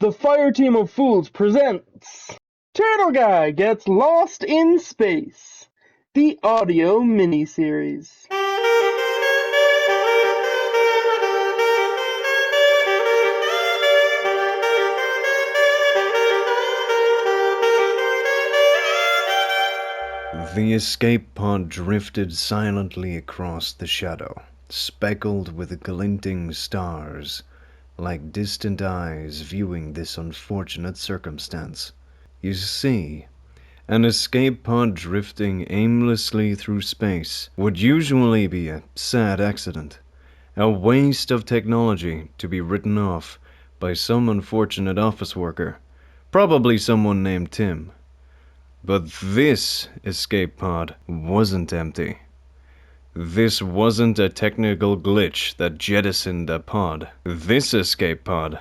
The Fireteam of Fools presents Turtle Guy Gets Lost in Space, the audio miniseries. The escape pod drifted silently across the shadow, speckled with glinting stars, like distant eyes viewing this unfortunate circumstance. You see, an escape pod drifting aimlessly through space would usually be a sad accident, a waste of technology to be written off by some unfortunate office worker, probably someone named Tim. But this escape pod wasn't empty. This wasn't a technical glitch that jettisoned a pod. This escape pod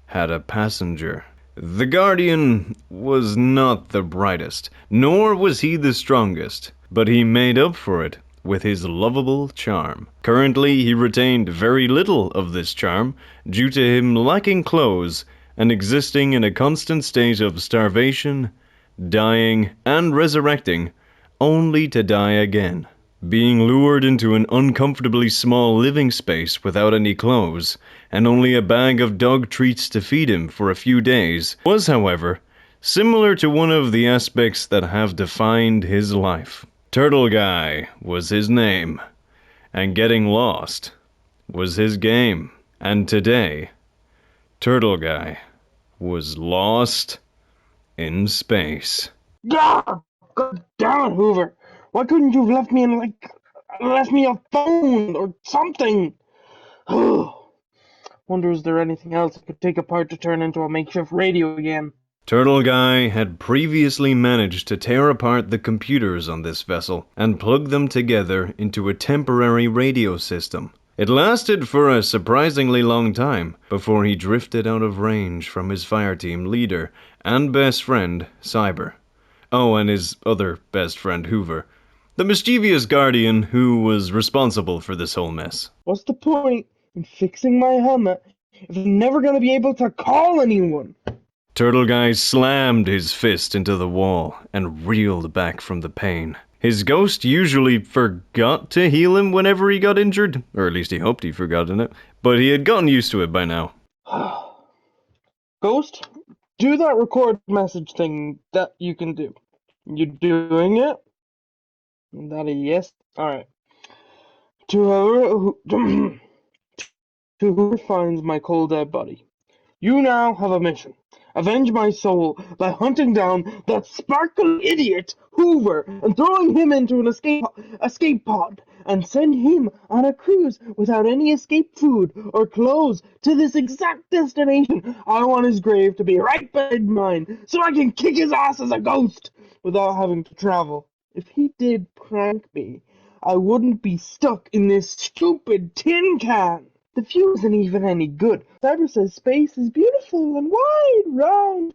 had a passenger. The Guardian was not the brightest, nor was he the strongest, but he made up for it with his lovable charm. Currently, he retained very little of this charm due to him lacking clothes and existing in a constant state of starvation, dying, and resurrecting, only to die again. Being lured into an uncomfortably small living space without any clothes, and only a bag of dog treats to feed him for a few days, was, however, similar to one of the aspects that have defined his life. Turtle Guy was his name, and getting lost was his game. And today, Turtle Guy was lost in space. God damn it, Hoover! Why couldn't you have left me a phone or something? Wonder is there anything else I could take apart to turn into a makeshift radio again? Turtle Guy had previously managed to tear apart the computers on this vessel and plug them together into a temporary radio system. It lasted for a surprisingly long time before he drifted out of range from his fireteam leader and best friend, Cyber. Oh, and his other best friend, Hoover, the mischievous Guardian who was responsible for this whole mess. What's the point in fixing my helmet if I'm never going to be able to call anyone? Turtle Guy slammed his fist into the wall and reeled back from the pain. His ghost usually forgot to heal him whenever he got injured, or at least he hoped he'd forgotten it, but he had gotten used to it by now. Ghost, do that record message thing that you can do. You doing it? Is that a yes? Alright. To whoever finds my cold dead body, you now have a mission. Avenge my soul by hunting down that sparkling idiot, Hoover, and throwing him into an escape pod, and send him on a cruise without any escape food or clothes to this exact destination. I want his grave to be right beside mine, so I can kick his ass as a ghost without having to travel. If he did prank me, I wouldn't be stuck in this stupid tin can. The view isn't even any good. Cyber says space is beautiful and wide, round.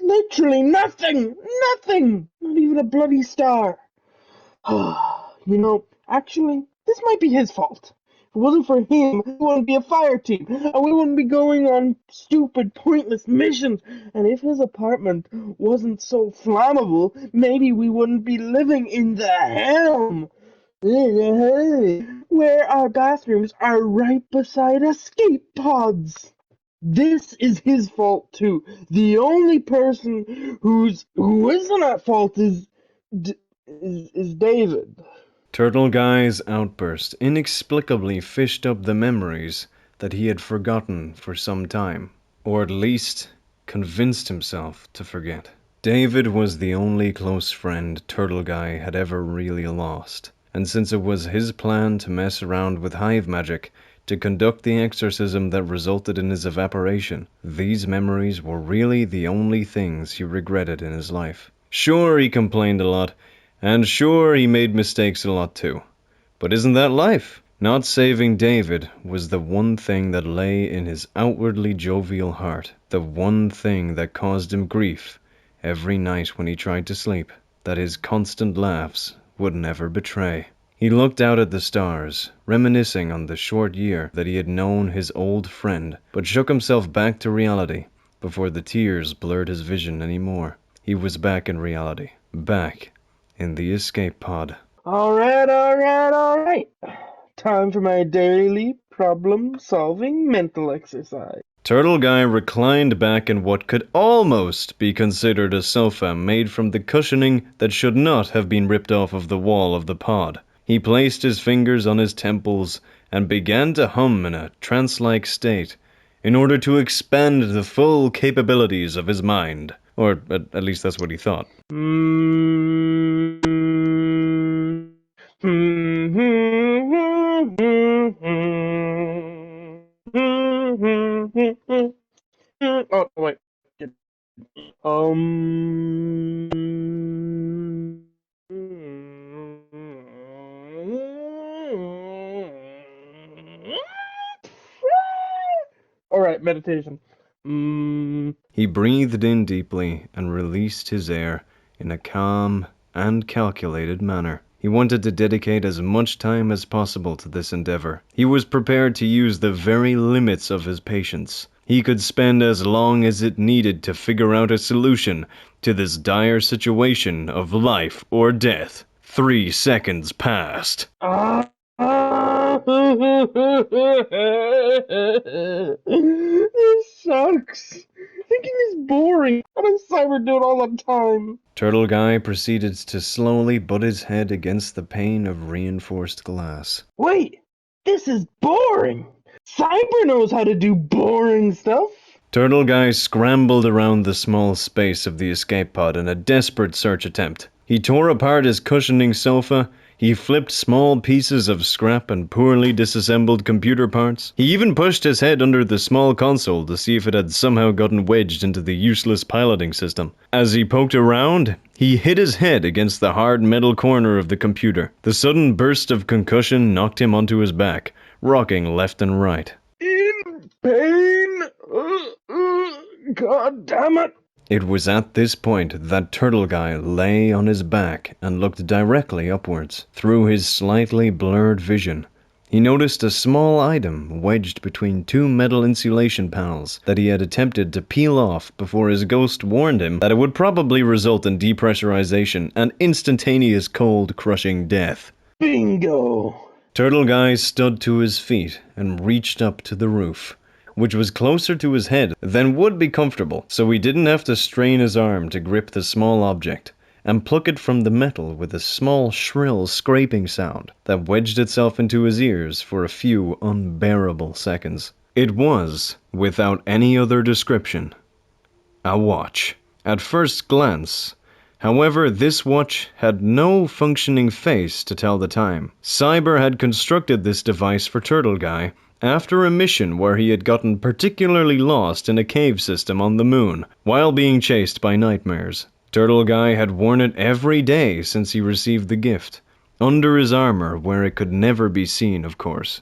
Literally nothing! Nothing! Not even a bloody star. Actually, this might be his fault. If it wasn't for him, we wouldn't be a fire team, and we wouldn't be going on stupid, pointless missions. And if his apartment wasn't so flammable, maybe we wouldn't be living in the helm, where our bathrooms are right beside escape pods. This is his fault too. The only person who isn't at fault is David. Turtle Guy's outburst inexplicably fished up the memories that he had forgotten for some time, or at least convinced himself to forget. David was the only close friend Turtle Guy had ever really lost. And since it was his plan to mess around with hive magic to conduct the exorcism that resulted in his evaporation, these memories were really the only things he regretted in his life. Sure, he complained a lot, and sure, he made mistakes a lot too. But isn't that life? Not saving David was the one thing that lay in his outwardly jovial heart, the one thing that caused him grief every night when he tried to sleep, that his constant laughs would never betray. He looked out at the stars, reminiscing on the short year that he had known his old friend, but shook himself back to reality before the tears blurred his vision anymore. He was back in reality. Back in the escape pod. Alright. Time for my daily problem-solving mental exercise. Turtle Guy reclined back in what could almost be considered a sofa made from the cushioning that should not have been ripped off of the wall of the pod. He placed his fingers on his temples and began to hum in a trance-like state in order to expand the full capabilities of his mind. Or at least that's what he thought. Oh, wait. Alright, meditation. He breathed in deeply and released his air in a calm and calculated manner. He wanted to dedicate as much time as possible to this endeavor. He was prepared to use the very limits of his patience. He could spend as long as it needed to figure out a solution to this dire situation of life or death. 3 seconds passed. This sucks. Thinking is boring. How does Cyber do it all the time? Turtle Guy proceeded to slowly butt his head against the pane of reinforced glass. Wait, this is boring. Cyber knows how to do boring stuff. Turtle Guy scrambled around the small space of the escape pod in a desperate search attempt. He tore apart his cushioning sofa. He flipped small pieces of scrap and poorly disassembled computer parts. He even pushed his head under the small console to see if it had somehow gotten wedged into the useless piloting system. As he poked around, he hit his head against the hard metal corner of the computer. The sudden burst of concussion knocked him onto his back, rocking left and right. In pain? God damn it. It was at this point that Turtle Guy lay on his back and looked directly upwards. Through his slightly blurred vision, he noticed a small item wedged between 2 metal insulation panels that he had attempted to peel off before his ghost warned him that it would probably result in depressurization and instantaneous cold-crushing death. Bingo! Turtle Guy stood to his feet and reached up to the roof, which was closer to his head than would be comfortable, so he didn't have to strain his arm to grip the small object and pluck it from the metal with a small, shrill scraping sound that wedged itself into his ears for a few unbearable seconds. It was, without any other description, a watch. At first glance, however, this watch had no functioning face to tell the time. Cyber had constructed this device for Turtle Guy after a mission where he had gotten particularly lost in a cave system on the moon while being chased by nightmares. Turtle Guy had worn it every day since he received the gift, under his armor where it could never be seen, of course,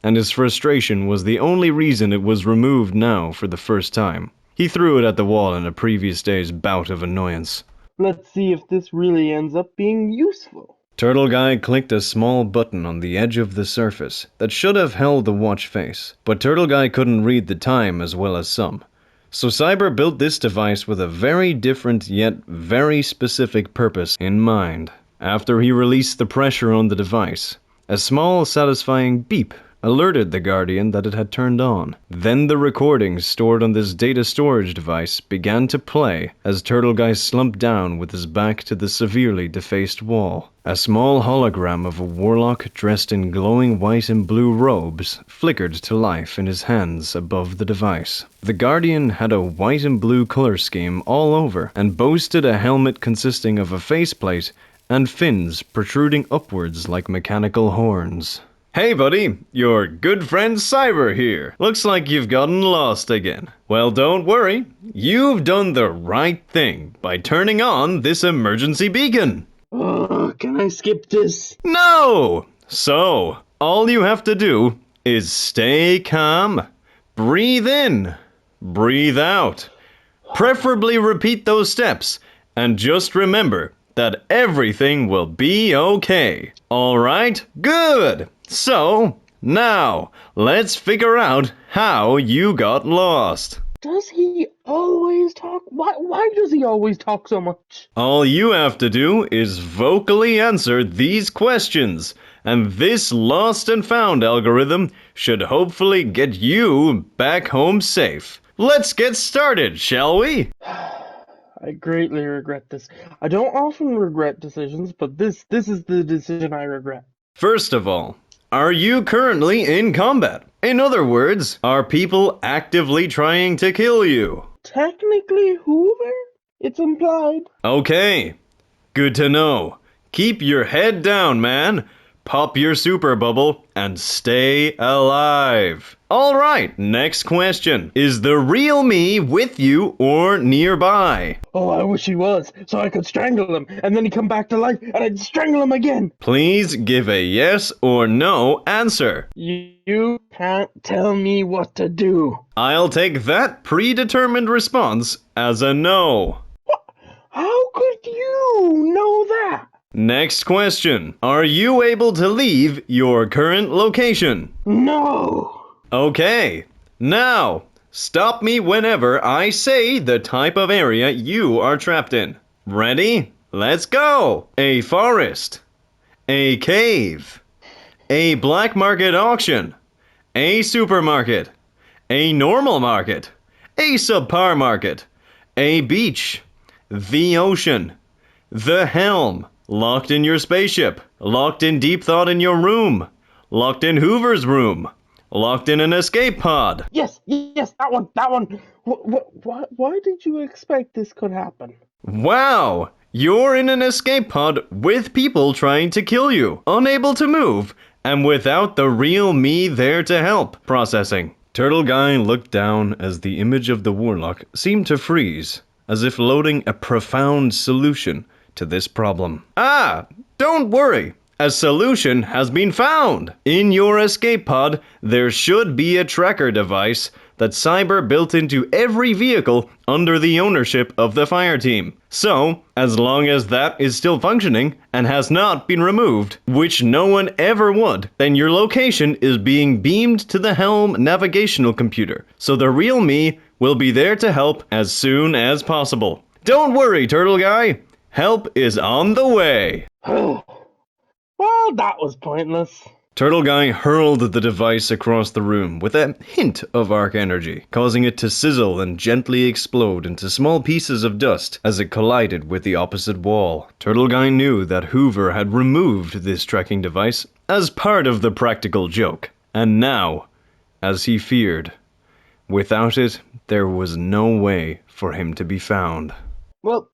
and his frustration was the only reason it was removed now for the first time. He threw it at the wall in a previous day's bout of annoyance. Let's see if this really ends up being useful. Turtle Guy clicked a small button on the edge of the surface that should have held the watch face, but Turtle Guy couldn't read the time as well as some. So Cyber built this device with a very different yet very specific purpose in mind. After he released the pressure on the device, a small satisfying beep alerted the Guardian that it had turned on. Then the recordings stored on this data storage device began to play as Turtle Guy slumped down with his back to the severely defaced wall. A small hologram of a warlock dressed in glowing white and blue robes flickered to life in his hands above the device. The Guardian had a white and blue color scheme all over and boasted a helmet consisting of a faceplate and fins protruding upwards like mechanical horns. Hey buddy, your good friend Cyber here. Looks like you've gotten lost again. Well, don't worry. You've done the right thing by turning on this emergency beacon. Can I skip this? No! So, all you have to do is stay calm, breathe in, breathe out. Preferably repeat those steps, and just remember that everything will be okay. All right? Good! So, now, let's figure out how you got lost. Does he always talk? Why does he always talk so much? All you have to do is vocally answer these questions, and this lost and found algorithm should hopefully get you back home safe. Let's get started, shall we? I greatly regret this. I don't often regret decisions, but this is the decision I regret. First of all, are you currently in combat? In other words, are people actively trying to kill you? Technically, Hoover? It's implied. Okay, good to know. Keep your head down, man. Pop your super bubble and stay alive. All right, next question. Is the real me with you or nearby? Oh, I wish he was, so I could strangle him, and then he'd come back to life, and I'd strangle him again. Please give a yes or no answer. You can't tell me what to do. I'll take that predetermined response as a no. What? How could you know that? Next question. Are you able to leave your current location? No. Okay. Now, stop me whenever I say the type of area you are trapped in. Ready? Let's go. A forest. A cave. A black market auction. A supermarket. A normal market. A subpar market. A beach. The ocean. The helm. Locked in your spaceship. Locked in deep thought in your room. Locked in Hoover's room. Locked in an escape pod. Yes, that one. Why did you expect this could happen? Wow! You're in an escape pod with people trying to kill you, unable to move, and without the real me there to help. Processing. Turtle Guy looked down as the image of the warlock seemed to freeze, as if loading a profound solution to this problem. Ah! Don't worry! A solution has been found! In your escape pod, there should be a tracker device that Cyber built into every vehicle under the ownership of the Fireteam. So, as long as that is still functioning and has not been removed, which no one ever would, then your location is being beamed to the Helm navigational computer. So the real me will be there to help as soon as possible. Don't worry, Turtle Guy! Help is on the way! Well, that was pointless. Turtle Guy hurled the device across the room with a hint of arc energy, causing it to sizzle and gently explode into small pieces of dust as it collided with the opposite wall. Turtle Guy knew that Hoover had removed this tracking device as part of the practical joke, and now, as he feared, without it, there was no way for him to be found. Well,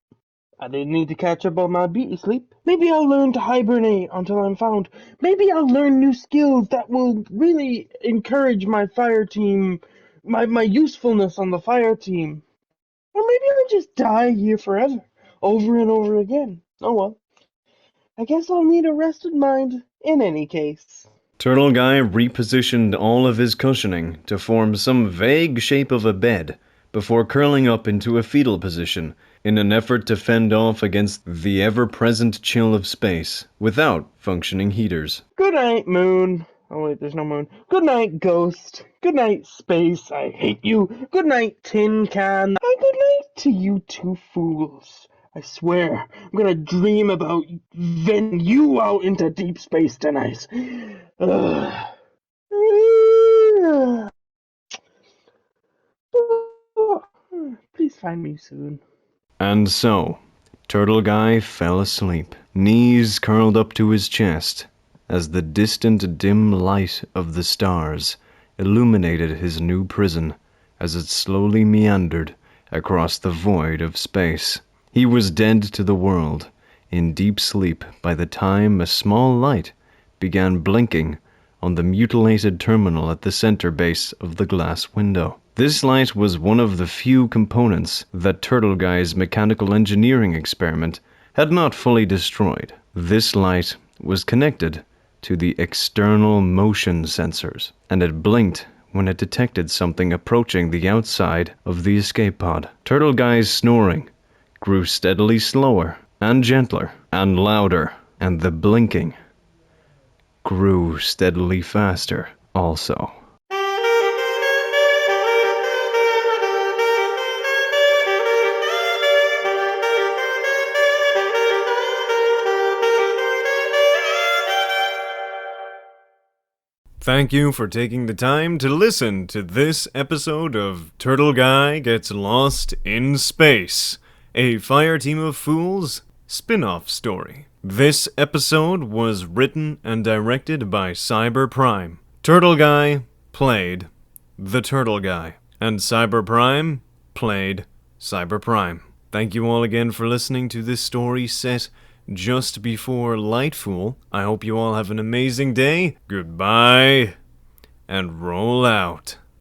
I didn't need to catch up on my beauty sleep. Maybe I'll learn to hibernate until I'm found. Maybe I'll learn new skills that will really encourage my fire team, my usefulness on the fire team. Or maybe I'll just die here forever, over and over again. Oh well. I guess I'll need a rested mind in any case. Turtle Guy repositioned all of his cushioning to form some vague shape of a bed before curling up into a fetal position in an effort to fend off against the ever-present chill of space without functioning heaters. Good night, moon. Oh wait, there's no moon. Good night, ghost. Good night, space. I hate you. Good night, tin can. And good night to you two fools. I swear, I'm gonna dream about venting you out into deep space tonight. Ugh. Please find me soon. And so, Turtle Guy fell asleep, knees curled up to his chest, as the distant dim light of the stars illuminated his new prison as it slowly meandered across the void of space. He was dead to the world, in deep sleep by the time a small light began blinking on the mutilated terminal at the center base of the glass window. This light was one of the few components that Turtle Guy's mechanical engineering experiment had not fully destroyed. This light was connected to the external motion sensors, and it blinked when it detected something approaching the outside of the escape pod. Turtle Guy's snoring grew steadily slower and gentler and louder, and the blinking grew steadily faster also. Thank you for taking the time to listen to this episode of Turtle Guy Gets Lost in Space, a Fireteam of Fools spin-off story. This episode was written and directed by Cyber Prime. Turtle Guy played the Turtle Guy, and Cyber Prime played Cyber Prime. Thank you all again for listening to this story set just before Lightfool. I hope you all have an amazing day. Goodbye, and roll out.